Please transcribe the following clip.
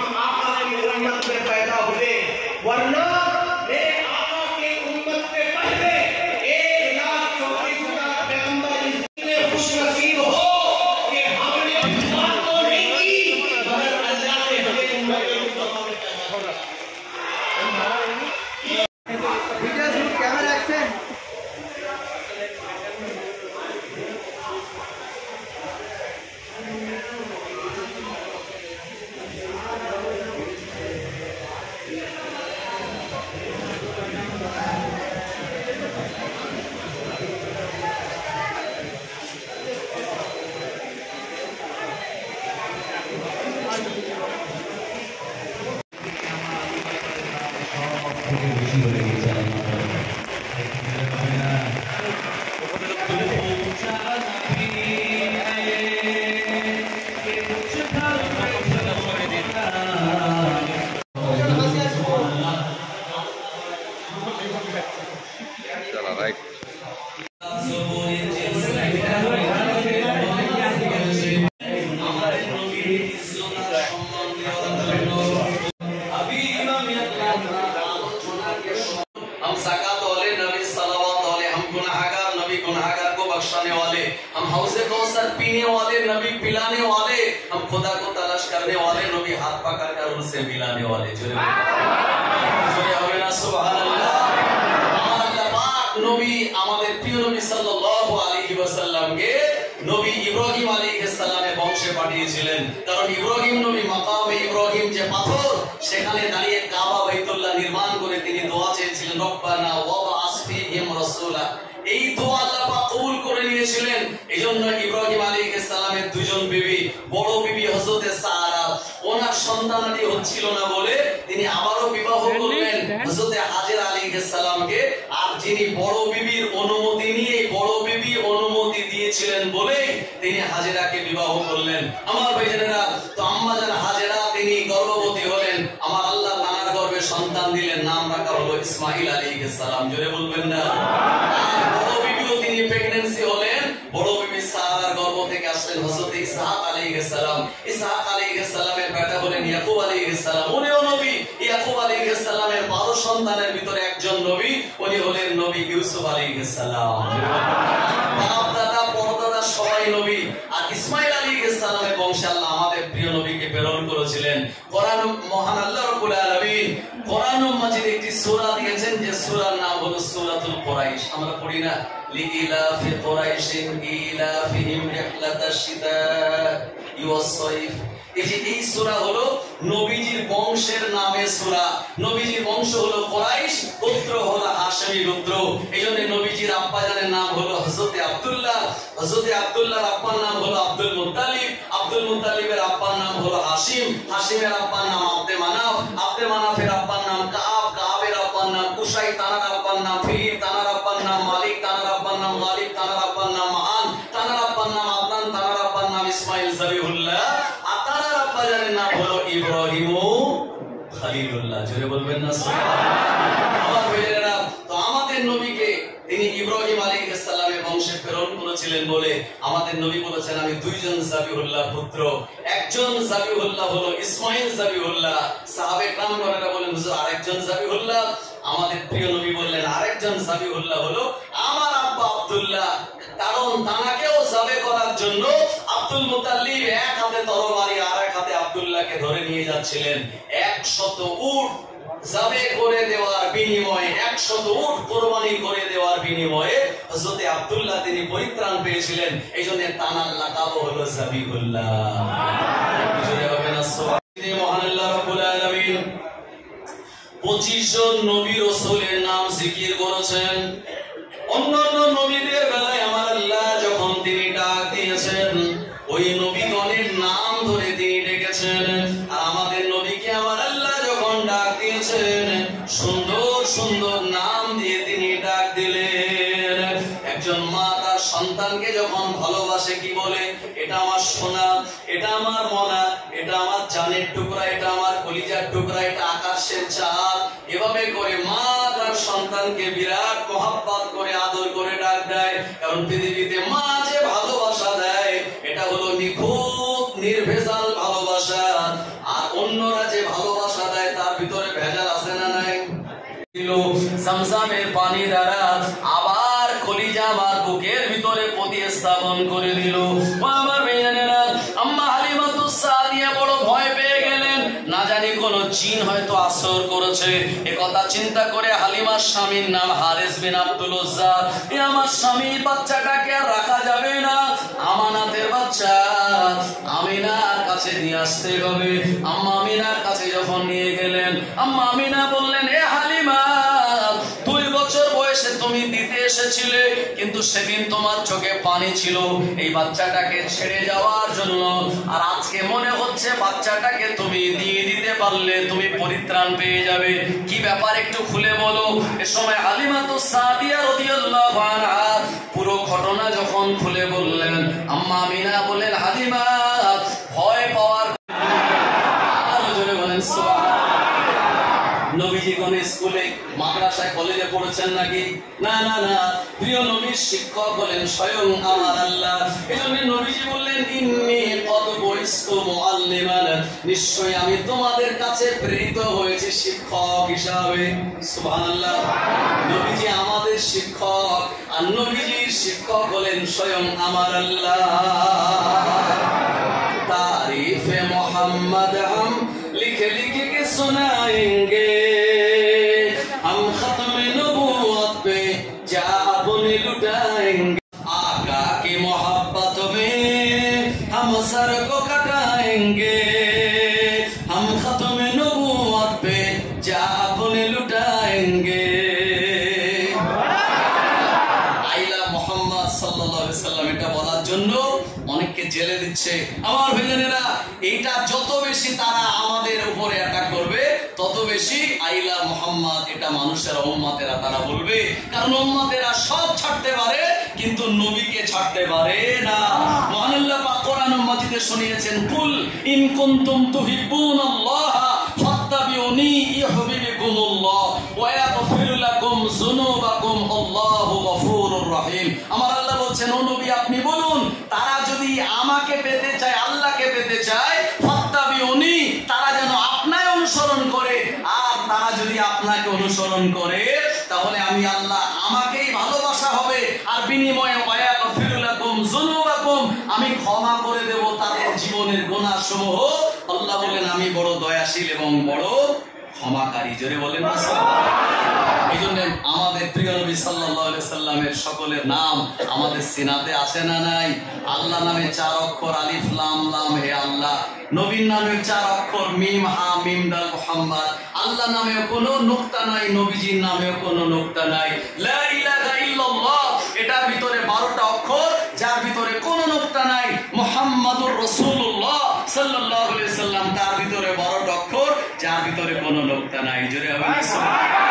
हम आका की उम्मत में पैदा हुए, वरना मेरे आका की उम्मत से पहले 1,34,000 पैगंबर इतने खुशनसीब हो कि हमने बात तो नहीं की, मगर अल्लाह ने हमें उम्मत में पैदा किया। Camera action. हम हौज़े कौसर पीने वाले, नबी पिलाने वाले, हम खुदा को तलाश करने वाले, नबी हाथ पकड़ कर उनसे मिलाने वाले। जोरे হবে না সুবহানাল্লাহ। আমার আল্লাহ পাক নবী আমাদের প্রিয় নবী সাল্লাল্লাহু আলাইহি ওয়াসাল্লামকে নবী ইব্রাহিম আলাইহিস সালামের বংশে পাঠিয়েছিলেন। কারণ ইব্রাহিম নবী মাকামে ইব্রাহিম যে পাথর, সেখানে দাঁড়িয়ে কাবা বাইতুল্লাহ নির্মাণ করে তিনি দোয়া চেয়েছিলেন, রব্বানা ওয়া বা'আস ফীহিম রাসূলা। এই দোয়া আল্লাহ পাক কবুল করে নিয়েছিলেন। এইজন্য ইব্রাহিম আলাইহিস সালামের দুজন বিবি, বড় বিবি হযরতে সারা, ওনার সন্তানাদি হচ্ছিল না বলে তিনি আবারো বিবাহ করলেন হযরতে হাজেরা আলাইহিস সালামকে। আর যিনি বড় বিবির অনুমতি নিয়ে, বড় বিবি অনুমতি দিয়েছিলেন বলে তিনি হাজেরাকে বিবাহ করলেন। আমার ভাইজানেরা, তো আম্মা জান হাজেরা তিনি গর্ভবতী হলেন, আমার আল্লাহ নানার গর্ভে সন্তান দিলেন, নাম রাখা হলো ইসমাঈল আলাইহিস সালাম। জোরে বলবেন না? বড় বিবিও তিনি প্রেগন্যান্সি হলেন, বড় বিবি সারার গর্ভ থেকে আসলেন হযরত ইসহাক আলাইহিস সালাম। ইসহাক আলাইহিস সালামের বেটা হলেন ইয়াকুব আলাইহিস সালাম, উনিও নবী। ইয়াকুব আলাইহিস সালামের 12 সন্তানের ভিতরে একজন নবী, উনি হলেন নবী ইউসুফ আলাইহিস সালাম। বাপ দাদা পরদাদা সবাই নবী। আর ইসমাঈল আলাইহিস সালামের বংশে আল্লাহ আমাদের প্রিয় নবীকে প্রেরণ করেছিলেন। কোরআন মহান আল্লাহ রাব্বুল আলামিন কোরআন মাজিদে একটি সূরা দিয়েছেন, যে সূরার নাম হলো সূরাতুল কুরাইশ। আমরা পড়ি না, লিইলাফি কুরাইশিন ইলাফিহিম রিহলাতাশ শিতা'i ওয়াস-সাইফ। এই সূরা হলো নবীজির বংশের নামে সূরা। নবীজির বংশ হলো কুরাইশ, গোত্র হলো হাশমি গোত্র। এইজন্য নবীজির আব্বা জানের নাম হলো হযরতে আব্দুল্লাহ, হযরতে আব্দুল্লাহর আব্বার নাম হলো আব্দুল মুত্তালিব, আব্দুল মুত্তালিবের আব্বার নাম হলো হাশিম, হাশিমের আব্বার নাম আব্দে মানাফ, আব্দে মানাফের আব্বার নাম কাব, কাবের আব্বার নাম কুসাই, তানার আব্বার নাম ফির, তানার আব্বার নাম মালিক, তানার আব্বার নাম গালিব, তানার আব্বার নাম মান, তানার আব্বার নাম আদনান, তানার আব্বার নাম ইসমাঈল জবিহুল্লাহ, আর তানার আব্বা জানের নাম হলো ইব্রাহিম খলিলুল্লাহ। জোরে বলবেন না সুবহানাল্লাহ। আমার ভাইয়েরা, তো আমাদের নবীকে তিনি ইব্রাহিম আলাইহিস সালামের বংশে প্রেরণ করেছিলেন বলে আমাদের নবী বলেছেন, আমি দুইজন জাবিহুল্লাহ পুত্র। একজন জাবিহুল্লাহ হলো ইসমাঈল জাবিহুল্লাহ। সাহাবে کرامরা বলেন, হুজুর আরেকজন জাবিহুল্লাহ? আমাদের প্রিয় নবী বললেন, আরেকজন জাবিহুল্লাহ হলো আমার আব্বা আব্দুল্লাহ। কারণ তানাকেও জাবে করার জন্য আব্দুল মুত্তালিব এক হাতে তরবারি আর এক হাতে আব্দুল্লাহকে ধরে নিয়ে যাচ্ছিলেন। 100 উট জাবে করে দেওয়ার বিনিময়ে, 100 উট কুরবানি করে দেওয়ার বিনিময়ে হযরত আব্দুল্লাহ তিনি পরিত্রাণ পেয়েছিলেন। এইজন্য তানার লাকাব হলো জাবিহুল্লাহ। জোরে হবে না সুবহানাল্লাহ। মহান আল্লাহ রাব্বুল আলামিন 25 জন নবী রাসূলের নাম জিকির করেছেন। অন্যান্য নবীদের বেলায় আমার আল্লাহ যখন তিনি ডাক দিয়েছেন, ওই নবীগণের নাম ধরে তিনি ডেকেছেন। আর আমাদের নবীকে আমার আল্লাহ যখন ডাক দিয়েছেন, সুন্দর সুন্দর নাম দিয়ে তিনি ডাক দিলেন। একজন মা তার সন্তানকে যখন ভালোবাসে কি বলে? এটা আমার সোনা, এটা আমার মনা, এটা আমার জানের টুকরা, এটা আমার কলিজার টুকরা, এটা আকাশের চাঁদ। এভাবে করে মা তার সন্তানকে বিরাট মহব্বত করে আদর করে ডাক দেয়। কারণ পৃথিবীতে মা যে ভালোবাসা দেয় এটা হলো নিখুঁত নির্ভেজাল ভালোবাসা। আর অন্যরা যে জামজামের পানি দ্বারা আবার কলিজা আমার বুকের ভিতরে প্রতিস্থাপন করে দিল। আমার বেয়ানেরা, আম্মা হালিমাতুস সাদিয়া বড় ভয় পেয়ে গেলেন, না জানি কোন জিন হয়তো আসর করেছে। এ কথা চিন্তা করে হালিমার স্বামীর নাম হারিস বিন আব্দুল উজ্জা, এ আমার স্বামীর বাচ্চাটাকে আর রাখা যাবে না, আমানাতের বাচ্চা আমিনার কাছে নিয়ে আসতে হবে। আম্মা আমিনার কাছে যখন নিয়ে গেলেন, আম্মা আমিনা বললেন, এ হালিমা, 2 বছর বয়সে তুমি দিতে এসেছিলে, কিন্তু সেদিন তোমার চোখে পানি ছিল এই বাচ্চাটাকে ছেড়ে যাওয়ার জন্য, আর আজকে মনে হচ্ছে বাচ্চাটাকে তুমি দিয়ে দিতে পারলে তুমি পরিত্রাণ পেয়ে যাবে। কি ব্যাপার একটু খুলে বলো। এ সময় হালিমাতুস সাদিয়া রাদিয়াল্লাহু আনহা পুরো ঘটনা যখন খুলে বললেন, আম্মা আমিনা বললেন, হালিমা, ভয় পাওয়ার আরো জোরে বলেন সুবহানাল্লাহ। নবীজি কোন স্কুলে, মাদ্রাসায়, কলেজে পড়েছেন নাকি? না না না, প্রিয় নবীর শিক্ষক হলেন স্বয়ং আমার আল্লাহ। এজন্য নবীজি বললেন, ইন্নী কদ বুইস্তু মুআল্লিমান, নিশ্চয়ই আমি তোমাদের কাছে প্রেরিত হয়েছি শিক্ষক হিসাবে। সুবহানাল্লাহ। নবীজি আমাদের শিক্ষক, আর নবীজির শিক্ষক হলেন স্বয়ং আমার আল্লাহ। तारीफ़े मोहम्मद हम लिख लिख के सुनाएंगे, हम खत्म नबूवत पे जा अपने लुटाएंगे, आका की मोहब्बत में हम सर को कटाएंगे, हम खत्म नबूवत पे जा अपने लुटाएंगे। आइला मोहम्मद सल्लल्लाहु अलैहि वसल्लम এটা বলার জন্য অনেককে জেলে দিচ্ছে। আমার ভাইজানেরা, এইটা যত বেশি তারা আমাদের উপরে অ্যাটাক করবে, তত বেশি আইলা মুহাম্মদ এটা মানুষের উম্মতেরা তারা বলবে। কারণ উম্মতেরা সব ছাড়তে পারে, কিন্তু নবীকে ছাড়তে পারে না। মহান আল্লাহ পাক কোরআন মাজিদে শুনিয়েছেন, কুল ইন কুনতুম তুহিব্বুনাল্লাহ ফাত্তাবিউনি ইউহিব্বুকুমুল্লাহ ওয়া ইয়াগফির লাকুম যুনুবাকুম আল্লাহু গফুরুর রহিম। আমার আল্লাহ বলছেন, ও নবী আপনি বলুন, তারা যদি আমাকে পেতে চায়, আল্লাহকে পেতে চায়, ফাত্তাবিউনি, তারা যেন আপনাকে অনুসরণ করে, আর তারা যদি আপনাকে অনুসরণ করে, তাহলে আমি আল্লাহ আমাকেই ভালোবাসা হবে, আর বিনিময়ে ওয়া ইয়াগফির লাকুম যুনুবাকুম, আমি ক্ষমা করে দেব তাদের জীবনের গুনাহসমূহ। আল্লাহ বলেন, আমি বড় দয়াশীল এবং বড় ক্ষমাকারী। জোরে বলেন না সুবহানাল্লাহ। এইজন্য আমাদের প্রিয় নবী সাল্লাল্লাহু আলাইহি সাল্লামের সকলের নাম আমাদের সিনাতে আছে না নাই? আল্লাহ নামে 4 অক্ষর আলিফ লাম লাম হে আল্লাহ, নবীর নামে 4 অক্ষর মিম হা মিম দাল মুহাম্মদ। আল্লাহ নামেও কোনো নুকতা নাই, নবীজির নামেও কোনো নুকতা নাই। লা ইলাহা ইল্লাল্লাহ, এটার ভিতরে 12টা অক্ষর, যার ভিতরে কোনো নুকতা নাই। মুহাম্মাদুর রাসূলুল্লাহ সাল্লাল্লাহু আলাইহি সাল্লাম, তার ভিতরে 12টা অক্ষর, যার ভিতরে কোনো নুকতা নাই। জোরে হবে না সুবহানাল্লাহ।